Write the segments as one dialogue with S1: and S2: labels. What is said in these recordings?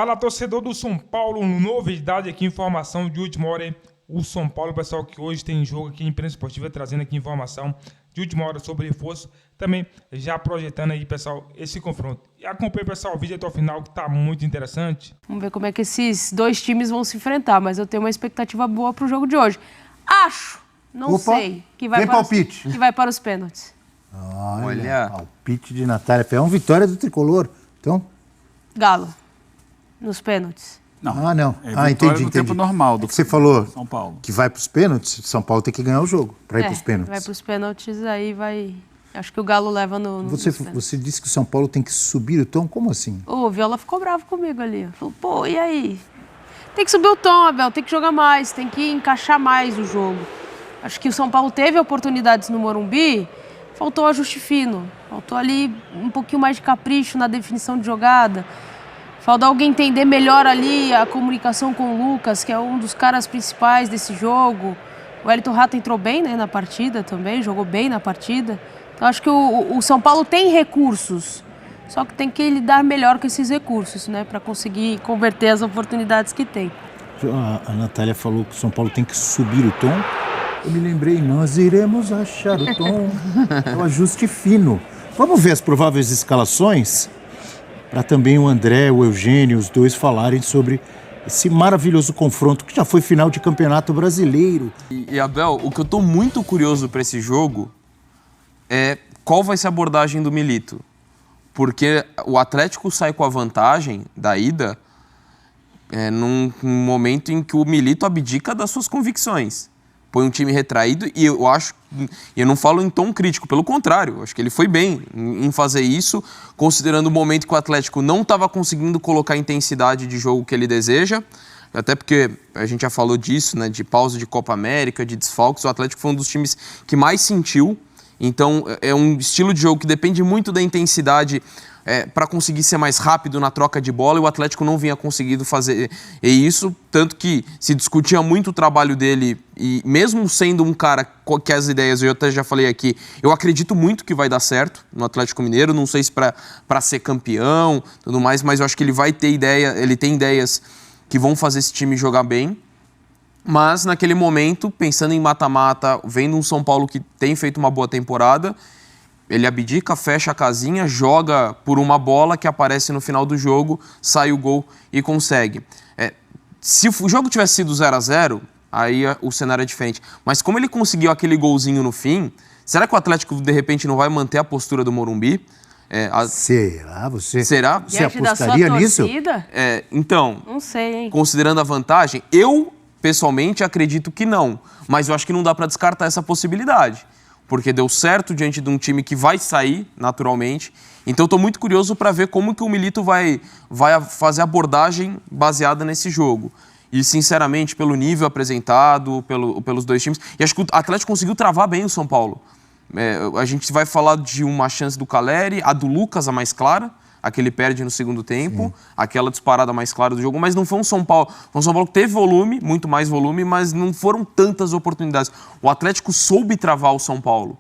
S1: Fala, torcedor do São Paulo, novidade aqui, informação de última hora, hein? O São Paulo, pessoal, que hoje tem jogo aqui em Imprensa Esportiva, trazendo aqui informação de última hora sobre reforço, também já projetando aí, pessoal, esse confronto. E acompanhe, pessoal, o vídeo até o final, que tá muito interessante.
S2: Vamos ver como é que esses dois times vão se enfrentar, mas eu tenho uma expectativa boa pro jogo de hoje. Acho, não sei, que vai para os pênaltis.
S3: Olha, palpite de Natália Ferrão, vitória do Tricolor. Então,
S2: Galo, nos pênaltis.
S4: Não.
S3: não.
S4: Entendi. Tempo normal do
S3: você falou
S4: São Paulo.
S3: Que vai para os pênaltis. São Paulo tem que ganhar o jogo para ir para os pênaltis.
S2: Vai para os pênaltis, aí vai. Acho que o Galo leva no.
S3: Você disse que o São Paulo tem que subir o tom? Como assim?
S2: O Viola ficou bravo comigo ali. Falou, pô, e aí? Tem que subir o tom, Abel, tem que jogar mais, tem que encaixar mais o jogo. Acho que o São Paulo teve oportunidades no Morumbi, faltou ajuste fino. Faltou ali um pouquinho mais de capricho na definição de jogada. Falta alguém entender melhor ali a comunicação com o Lucas, que é um dos caras principais desse jogo. O Elton Rato entrou bem, né, na partida também, jogou bem na partida. Então acho que o São Paulo tem recursos, só que tem que lidar melhor com esses recursos, né, para conseguir converter as oportunidades que tem.
S3: A Natália falou que o São Paulo tem que subir o tom. Eu me lembrei, nós iremos achar o tom. É o ajuste fino. Vamos ver as prováveis escalações? Para também o André, o Eugênio, os dois falarem sobre esse maravilhoso confronto que já foi final de Campeonato Brasileiro.
S5: E Abel, o que eu tô muito curioso para esse jogo é qual vai ser a abordagem do Milito. Porque o Atlético sai com a vantagem da ida num momento em que o Milito abdica das suas convicções. Põe um time retraído e eu não falo em tom crítico, pelo contrário, acho que ele foi bem em fazer isso, considerando o momento que o Atlético não estava conseguindo colocar a intensidade de jogo que ele deseja, até porque a gente já falou disso, né, de pausa de Copa América, de desfalques, o Atlético foi um dos times que mais sentiu, então é um estilo de jogo que depende muito da intensidade para conseguir ser mais rápido na troca de bola, e o Atlético não vinha conseguindo fazer isso, tanto que se discutia muito o trabalho dele, e mesmo sendo um cara que as ideias, eu até já falei aqui, eu acredito muito que vai dar certo no Atlético Mineiro, não sei se para ser campeão, tudo mais, mas eu acho que ele vai ter ele tem ideias que vão fazer esse time jogar bem, mas naquele momento, pensando em mata-mata, vendo um São Paulo que tem feito uma boa temporada, ele abdica, fecha a casinha, joga por uma bola que aparece no final do jogo, sai o gol e consegue. Se o jogo tivesse sido 0-0, aí o cenário é diferente. Mas como ele conseguiu aquele golzinho no fim, será que o Atlético, de repente, não vai manter a postura do Morumbi?
S3: Será?
S5: Será?
S3: Você apostaria nisso?
S5: Então,
S2: não sei, hein?
S5: Considerando a vantagem, eu, pessoalmente, acredito que não. Mas eu acho que não dá para descartar essa possibilidade. Porque deu certo diante de um time que vai sair naturalmente. Então, estou muito curioso para ver como que o Milito vai fazer a abordagem baseada nesse jogo. E, sinceramente, pelo nível apresentado, pelos dois times. E acho que o Atlético conseguiu travar bem o São Paulo. A gente vai falar de uma chance do Caleri, a do Lucas, a mais clara, a que ele perde no segundo tempo, sim, aquela disparada mais clara do jogo, mas não foi um São Paulo. Foi um São Paulo que teve volume, muito mais volume, mas não foram tantas oportunidades. O Atlético soube travar o São Paulo.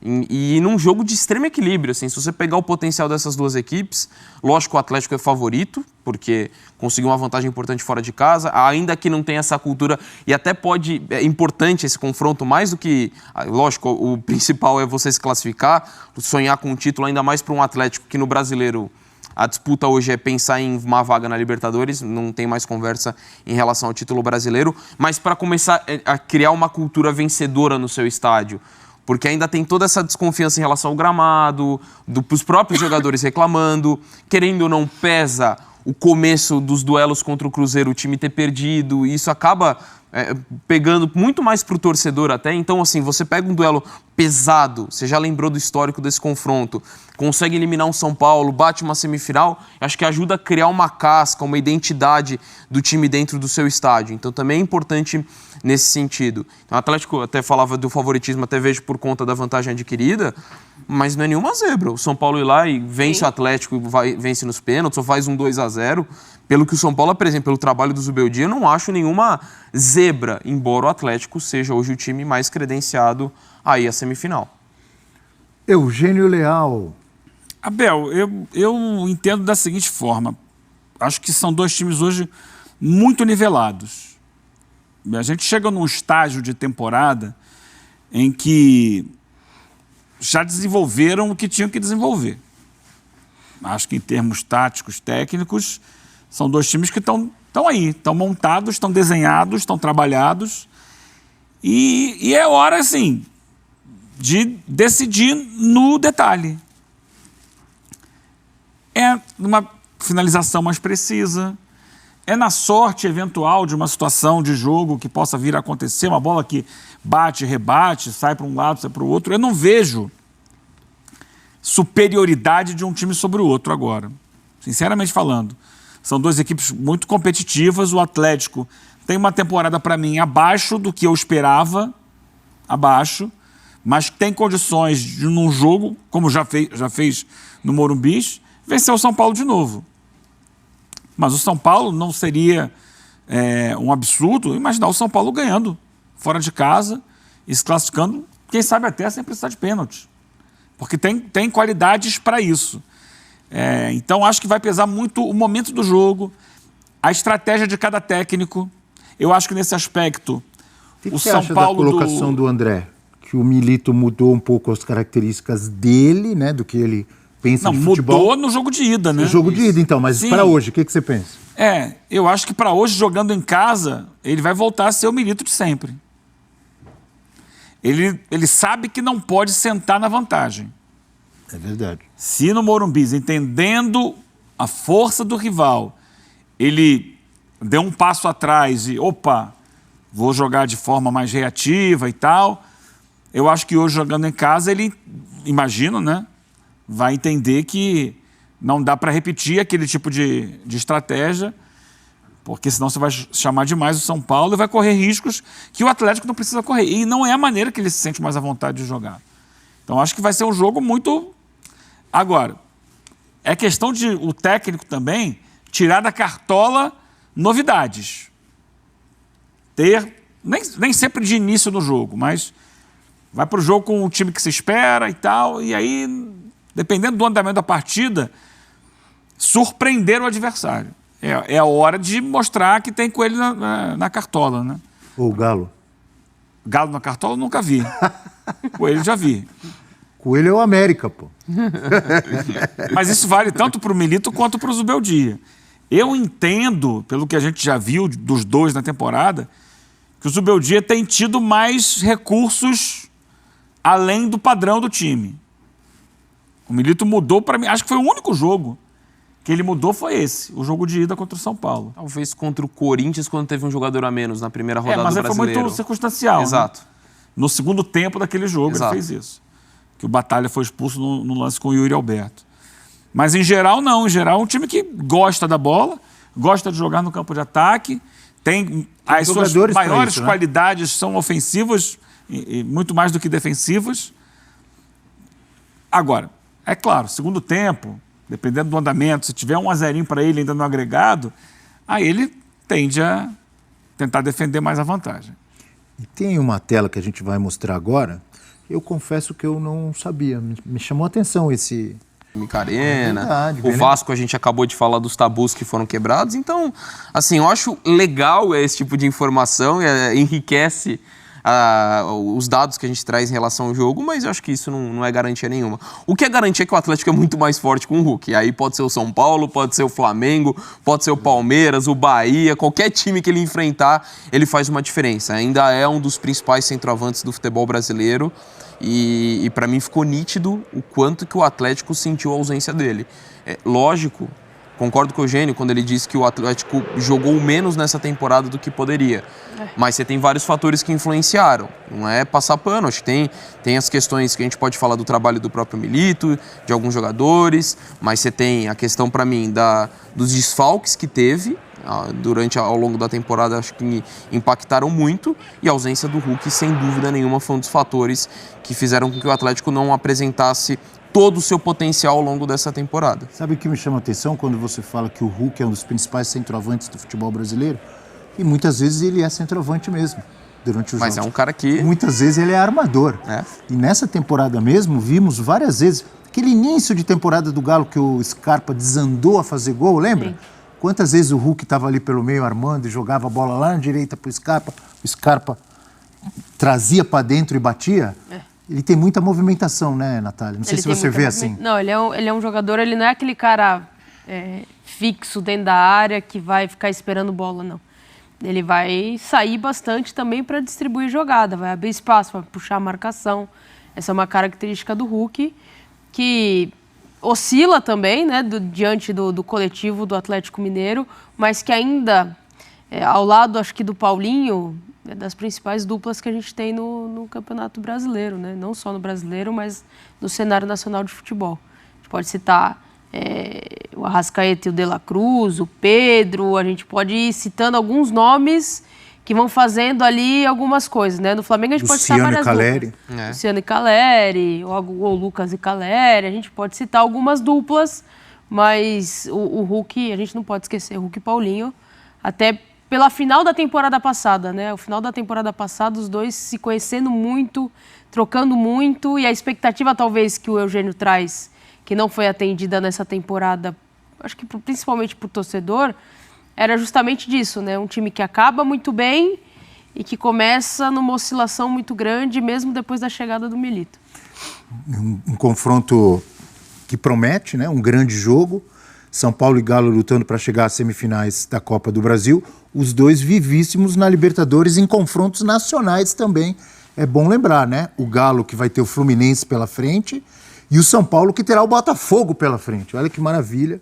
S5: E num jogo de extremo equilíbrio, assim, se você pegar o potencial dessas duas equipes, lógico que o Atlético é favorito, porque conseguiu uma vantagem importante fora de casa, ainda que não tenha essa cultura, e até é importante esse confronto, mais do que, lógico, o principal é você se classificar, sonhar com um título, ainda mais para um Atlético que no Brasileiro a disputa hoje é pensar em uma vaga na Libertadores, não tem mais conversa em relação ao título brasileiro, mas para começar a criar uma cultura vencedora no seu estádio, porque ainda tem toda essa desconfiança em relação ao gramado, dos próprios jogadores reclamando, querendo ou não pesa o começo dos duelos contra o Cruzeiro, o time ter perdido, e isso acaba pegando muito mais pro torcedor até. Então, assim, você pega um duelo pesado, você já lembrou do histórico desse confronto, consegue eliminar um São Paulo, bate uma semifinal, acho que ajuda a criar uma casca, uma identidade do time dentro do seu estádio. Então, também é importante nesse sentido. Então, o Atlético até falava do favoritismo, até vejo por conta da vantagem adquirida, mas não é nenhuma zebra. O São Paulo ir lá e vence, sim, o Atlético e vence nos pênaltis, ou faz um 2-0. Pelo que o São Paulo apresenta, pelo trabalho do Zubeldia, eu não acho nenhuma zebra, embora o Atlético seja hoje o time mais credenciado aí à semifinal.
S3: Eugênio Leal.
S4: Abel, eu entendo da seguinte forma. acho que são dois times hoje muito nivelados. A gente chega num estágio de temporada em que já desenvolveram o que tinham que desenvolver. Acho que em termos táticos, técnicos, são dois times que estão aí, estão montados, estão desenhados, estão trabalhados. E é hora, assim, de decidir no detalhe. É numa finalização mais precisa, é na sorte eventual de uma situação de jogo que possa vir a acontecer, uma bola que bate, rebate, sai para um lado, sai para o outro. Eu não vejo superioridade de um time sobre o outro agora, sinceramente falando. São duas equipes muito competitivas. O Atlético tem uma temporada, para mim, abaixo do que eu esperava, mas tem condições de, num jogo, como já fez no Morumbi, vencer o São Paulo de novo. Mas o São Paulo não seria um absurdo imaginar o São Paulo ganhando fora de casa e se classificando, quem sabe até sem precisar de pênalti. Porque tem qualidades para isso. Então, acho que vai pesar muito o momento do jogo, a estratégia de cada técnico. Eu acho que nesse aspecto,
S3: o que São Paulo... da colocação do André? Que o Milito mudou um pouco as características dele, né? Do que ele pensa de futebol.
S4: Mudou no jogo de ida, né?
S3: No jogo de ida, então. Mas para hoje, o que você pensa?
S4: Eu acho que para hoje, jogando em casa, ele vai voltar a ser o Milito de sempre. Ele sabe que não pode sentar na vantagem.
S3: É verdade.
S4: Se no Morumbi, entendendo a força do rival, ele deu um passo atrás e, vou jogar de forma mais reativa e tal, eu acho que hoje, jogando em casa, ele, imagino, né, vai entender que não dá para repetir aquele tipo de estratégia, porque senão você vai chamar demais o São Paulo e vai correr riscos que o Atlético não precisa correr. E não é a maneira que ele se sente mais à vontade de jogar. Então, acho que vai ser um jogo muito... Agora, é questão de o técnico também tirar da cartola novidades. Nem sempre de início no jogo, mas vai para o jogo com o time que se espera e tal, e aí, dependendo do andamento da partida, surpreender o adversário. É a hora de mostrar que tem coelho na cartola, né?
S3: Ou o Galo?
S4: Galo na cartola eu nunca vi. Coelho já vi.
S3: Coelho é o América, pô.
S4: Mas isso vale tanto para o Milito quanto para o Zubeldia. Eu entendo, pelo que a gente já viu dos dois na temporada, que o Zubeldia tem tido mais recursos além do padrão do time. O Milito mudou para mim, acho que foi o único jogo que ele mudou foi esse, o jogo de ida contra o São Paulo.
S5: Talvez contra o Corinthians, quando teve um jogador a menos na primeira rodada do Brasileiro.
S4: Mas foi muito circunstancial.
S5: Exato.
S4: Né? No segundo tempo daquele jogo ele fez isso. Que o Batalha foi expulso no lance com o Yuri Alberto. Mas em geral não, em geral é um time que gosta da bola, gosta de jogar no campo de ataque, tem as suas maiores qualidades são ofensivas e muito mais do que defensivas. Agora, é claro, segundo tempo, dependendo do andamento, se tiver 1-0 para ele ainda no agregado, aí ele tende a tentar defender mais a vantagem.
S3: E tem uma tela que a gente vai mostrar agora, eu confesso que eu não sabia, me chamou a atenção esse...
S5: Micarena, o Vasco, a gente acabou de falar dos tabus que foram quebrados, então, assim, eu acho legal esse tipo de informação, enriquece os dados que a gente traz em relação ao jogo, mas eu acho que isso não é garantia nenhuma. O que é garantia é que o Atlético é muito mais forte com o Hulk, aí pode ser o São Paulo, pode ser o Flamengo, pode ser o Palmeiras, o Bahia, qualquer time que ele enfrentar, ele faz uma diferença, ainda é um dos principais centroavantes do futebol brasileiro. E para mim ficou nítido o quanto que o Atlético sentiu a ausência dele. Lógico, concordo com o Eugênio quando ele disse que o Atlético jogou menos nessa temporada do que poderia. Mas você tem vários fatores que influenciaram. Não é passar pano, acho que tem as questões que a gente pode falar do trabalho do próprio Milito, de alguns jogadores, mas você tem a questão para mim dos desfalques que teve ao longo da temporada, acho que impactaram muito, e a ausência do Hulk, sem dúvida nenhuma, foi um dos fatores que fizeram com que o Atlético não apresentasse todo o seu potencial ao longo dessa temporada.
S3: Sabe o que me chama a atenção quando você fala que o Hulk é um dos principais centroavantes do futebol brasileiro? E muitas vezes ele é centroavante mesmo, durante o jogo.
S5: Mas é um cara que...
S3: Muitas vezes ele é armador. E nessa temporada mesmo, vimos várias vezes, aquele início de temporada do Galo que o Scarpa desandou a fazer gol, lembra? Sim. Quantas vezes o Hulk estava ali pelo meio armando e jogava a bola lá na direita para o Scarpa trazia para dentro e batia? Ele tem muita movimentação, né, Natália? Não sei se você vê assim.
S2: Não, ele é um jogador, ele não é aquele cara fixo dentro da área que vai ficar esperando bola, não. Ele vai sair bastante também para distribuir jogada, vai abrir espaço, vai puxar a marcação. Essa é uma característica do Hulk, que oscila também, né, diante do coletivo do Atlético Mineiro, mas que ainda, ao lado, acho que do Paulinho, é das principais duplas que a gente tem no Campeonato Brasileiro, né? Não só no Brasileiro, mas no cenário nacional de futebol. A gente pode citar o Arrascaeta e o De La Cruz, o Pedro, a gente pode ir citando alguns nomes que vão fazendo ali algumas coisas, né? No Flamengo a gente pode citar várias duplas. Luciano e Caleri, ou Lucas e Caleri, a gente pode citar algumas duplas, mas o Hulk, a gente não pode esquecer, o Hulk e Paulinho, até pela final da temporada passada, né? O final da temporada passada, os dois se conhecendo muito, trocando muito, e a expectativa talvez que o Eugênio traz, que não foi atendida nessa temporada, acho que principalmente por torcedor, era justamente disso, né? Um time que acaba muito bem e que começa numa oscilação muito grande, mesmo depois da chegada do Milito.
S3: Um confronto que promete, né? Um grande jogo. São Paulo e Galo lutando para chegar às semifinais da Copa do Brasil. Os dois vivíssimos na Libertadores em confrontos nacionais também. É bom lembrar, né? O Galo que vai ter o Fluminense pela frente e o São Paulo que terá o Botafogo pela frente. Olha que maravilha.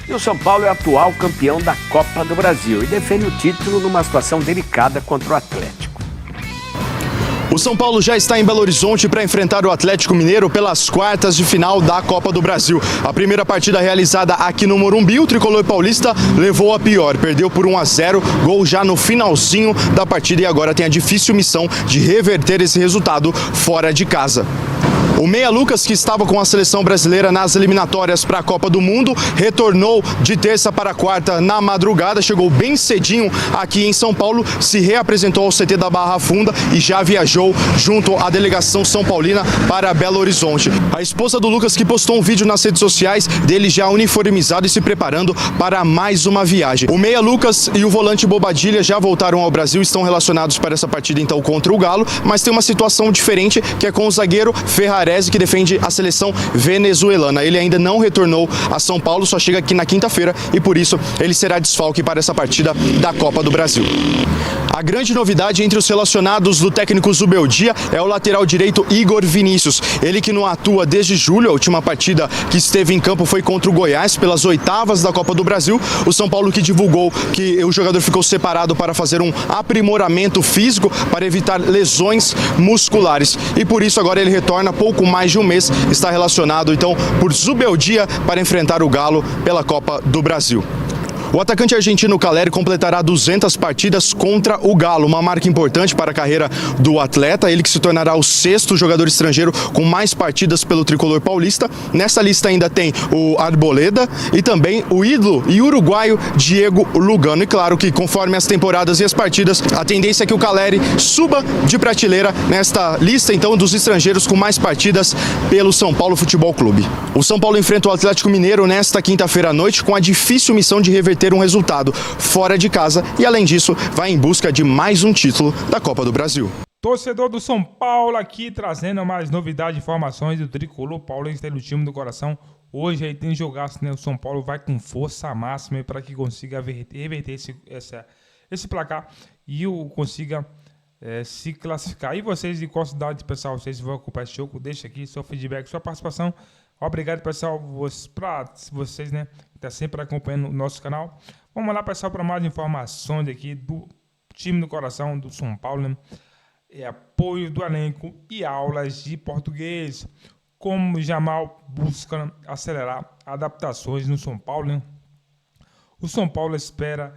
S6: E o São Paulo é atual campeão da Copa do Brasil e defende o título numa situação delicada contra o Atlético.
S7: O São Paulo já está em Belo Horizonte para enfrentar o Atlético Mineiro pelas quartas de final da Copa do Brasil. A primeira partida realizada aqui no Morumbi, o tricolor paulista levou a pior, perdeu por 1-0, gol já no finalzinho da partida e agora tem a difícil missão de reverter esse resultado fora de casa. O Meia Lucas, que estava com a seleção brasileira nas eliminatórias para a Copa do Mundo, retornou de terça para quarta na madrugada, chegou bem cedinho aqui em São Paulo, se reapresentou ao CT da Barra Funda e já viajou junto à delegação São Paulina para Belo Horizonte. A esposa do Lucas que postou um vídeo nas redes sociais dele já uniformizado e se preparando para mais uma viagem. O Meia Lucas e o volante Bobadilha já voltaram ao Brasil, estão relacionados para essa partida então contra o Galo, mas tem uma situação diferente que é com o zagueiro Ferrarese, que defende a seleção venezuelana. Ele ainda não retornou a São Paulo, só chega aqui na quinta-feira e por isso ele será desfalque para essa partida da Copa do Brasil. A grande novidade entre os relacionados do técnico Zubeldia é o lateral direito Igor Vinícius. Ele que não atua desde julho, a última partida que esteve em campo foi contra o Goiás pelas oitavas da Copa do Brasil. O São Paulo que divulgou que o jogador ficou separado para fazer um aprimoramento físico para evitar lesões musculares. E por isso agora ele retorna pouco mais de um mês, está relacionado então por Zubeldia para enfrentar o Galo pela Copa do Brasil. O atacante argentino Caleri completará 200 partidas contra o Galo, uma marca importante para a carreira do atleta, ele que se tornará o 6º jogador estrangeiro com mais partidas pelo tricolor paulista. Nessa lista ainda tem o Arboleda e também o ídolo e uruguaio Diego Lugano. E claro que conforme as temporadas e as partidas, a tendência é que o Caleri suba de prateleira nesta lista então dos estrangeiros com mais partidas pelo São Paulo Futebol Clube. O São Paulo enfrenta o Atlético Mineiro nesta quinta-feira à noite com a difícil missão de reverter um resultado fora de casa e, além disso, vai em busca de mais um título da Copa do Brasil.
S1: Torcedor do São Paulo aqui trazendo mais novidades e informações do tricolor paulista no time do coração. Hoje aí tem jogaço, né? O São Paulo vai com força máxima para que consiga reverter esse placar e consiga se classificar. E vocês, de qual cidade, pessoal, vocês vão ocupar esse jogo? Deixa aqui seu feedback, sua participação. Obrigado, pessoal, para vocês, né, que estão sempre acompanhando o nosso canal. Vamos lá, pessoal, para mais informações aqui do time do coração do São Paulo, né? Apoio do elenco e aulas de português. Como Jamal busca acelerar adaptações no São Paulo, né? O São Paulo espera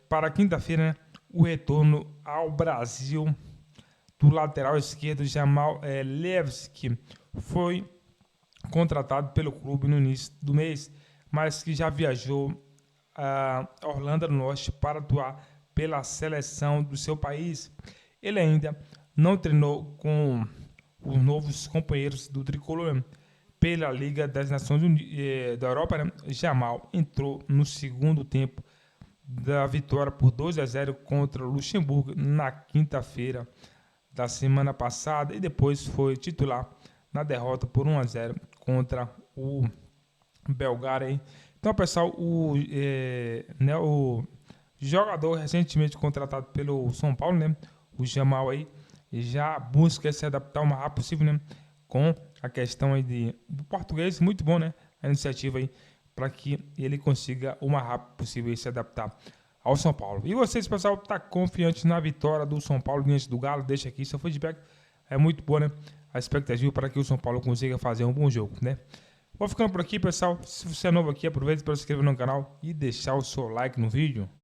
S1: para quinta-feira, né, o retorno ao Brasil do lateral esquerdo Jamal Levski. Foi contratado pelo clube no início do mês, mas que já viajou a Orlando do Norte para atuar pela seleção do seu país. Ele ainda não treinou com os novos companheiros do tricolor. pela Liga das Nações da Europa, né? Jamal entrou no segundo tempo da vitória por 2-0 contra o Luxemburgo na quinta-feira da semana passada e depois foi titular na derrota por 1-0 contra o Bulgária. Então, pessoal, o jogador recentemente contratado pelo São Paulo, né, o Jamal aí, já busca se adaptar o mais rápido possível, né, com a questão aí do português. Muito bom, né, a iniciativa aí, para que ele consiga o mais rápido possível se adaptar ao São Paulo. E vocês, pessoal, tá confiante na vitória do São Paulo diante do Galo? Deixa aqui seu feedback, é muito bom, né, a expectativa para que o São Paulo consiga fazer um bom jogo, né. Vou ficando por aqui, pessoal. Se você é novo aqui, aproveite para se inscrever no canal e deixar o seu like no vídeo.